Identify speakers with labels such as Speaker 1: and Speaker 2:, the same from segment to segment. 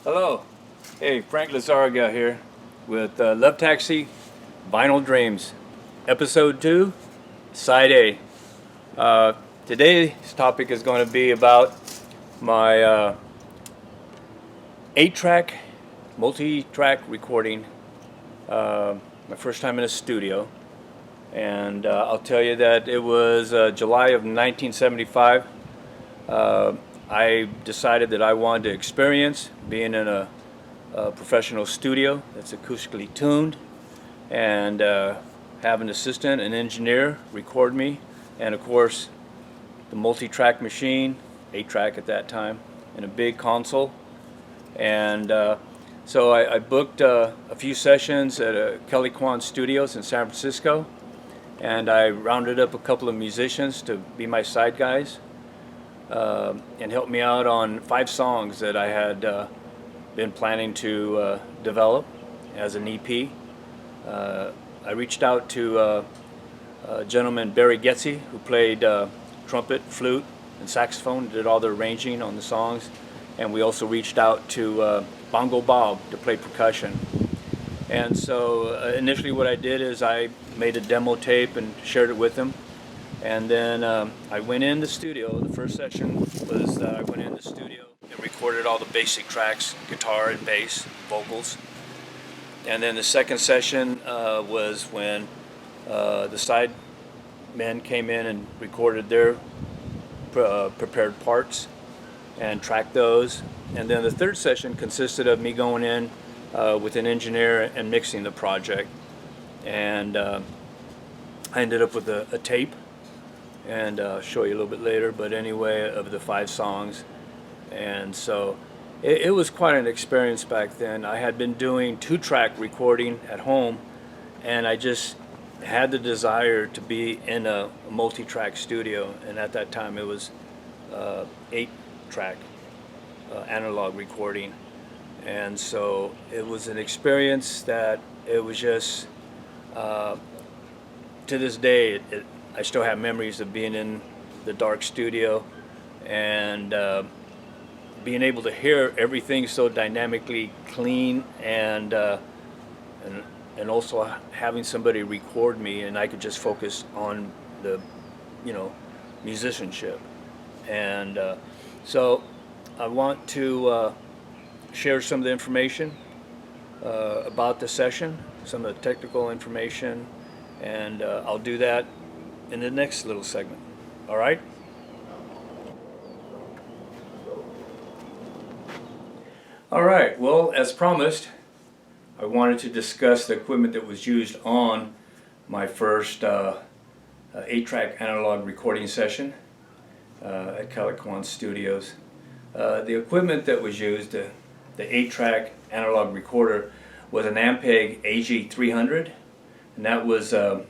Speaker 1: Hello. Hey, Frank Lazarga here with Lovetaxi Vinyl Dreams, Episode 2, Side A. Today's topic is going to be about my 8-track, multi-track recording, my first time in a studio. And I'll tell you that it was July of 1975. I decided that I wanted to experience being in a professional studio that's acoustically tuned and have an assistant, an engineer record me, and of course the multi-track machine, 8-track at that time, and a big console. And so I booked a few sessions at Kelly Kwan Studios in San Francisco, and I rounded up a couple of musicians to be my side guys. And helped me out on 5 songs that I had been planning to develop as an EP. I reached out to gentleman Barry Getzy, who played trumpet, flute, and saxophone, did all the arranging on the songs, and we also reached out to Bongo Bob to play percussion. And so initially what I did is I made a demo tape and shared it with him. And then I went in the studio. The first session was that I went in the studio and recorded all the basic tracks, guitar and bass, vocals. And then the second session was when the side men came in and recorded their prepared parts and tracked those. And then the third session consisted of me going in with an engineer and mixing the project. And I ended up with a tape. And I'll show you a little bit later, but anyway, of the 5 songs. And so it was quite an experience back then. I had been doing 2-track recording at home, and I just had the desire to be in a multi-track studio, and at that time it was 8-track analog recording. And so it was an experience that it was just, to this day, I still have memories of being in the dark studio and being able to hear everything so dynamically clean, and also having somebody record me, and I could just focus on the musicianship. And so I want to share some of the information about the session, some of the technical information, and I'll do that in the next little segment. All right? All right, well, as promised, I wanted to discuss the equipment that was used on my first 8-track analog recording session at Kelly Kwan Studios. The equipment that was used, the 8-track analog recorder, was an Ampeg AG300, and that was a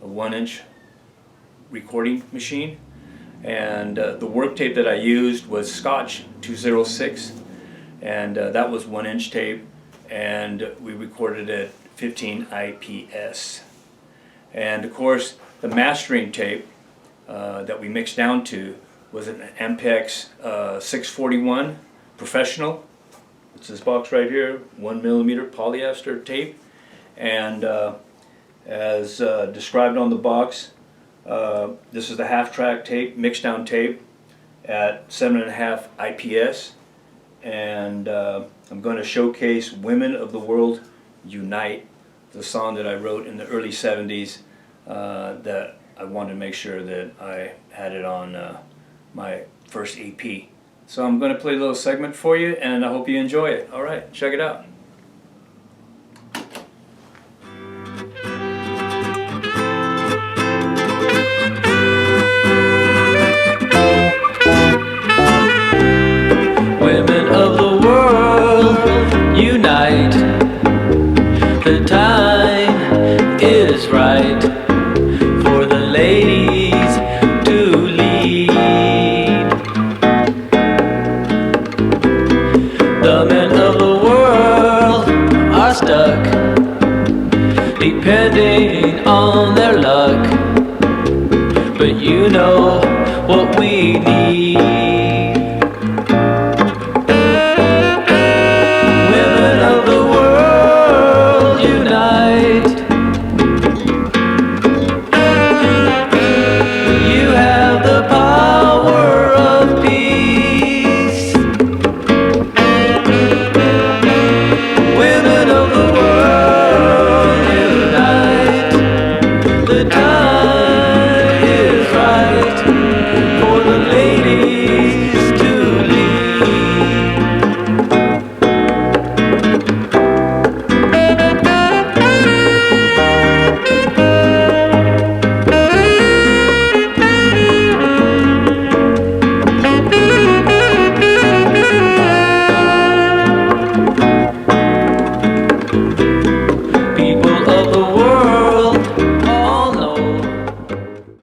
Speaker 1: 1-inch recording machine, and the work tape that I used was Scotch 206, and that was 1-inch tape, and we recorded at 15 IPS. And of course the mastering tape that we mixed down to was an Ampex 641 Professional. It's this box right here, 1mm polyester tape, and as described on the box, this is the half-track tape, mixed-down tape at 7.5 IPS, and I'm going to showcase Women of the World Unite, the song that I wrote in the early 70s that I wanted to make sure that I had it on my first EP. So I'm going to play a little segment for you, and I hope you enjoy it. All right, check it out.
Speaker 2: Unite, the time is right for the ladies to lead. The men of the world are stuck, depending on their luck, but you know what we need.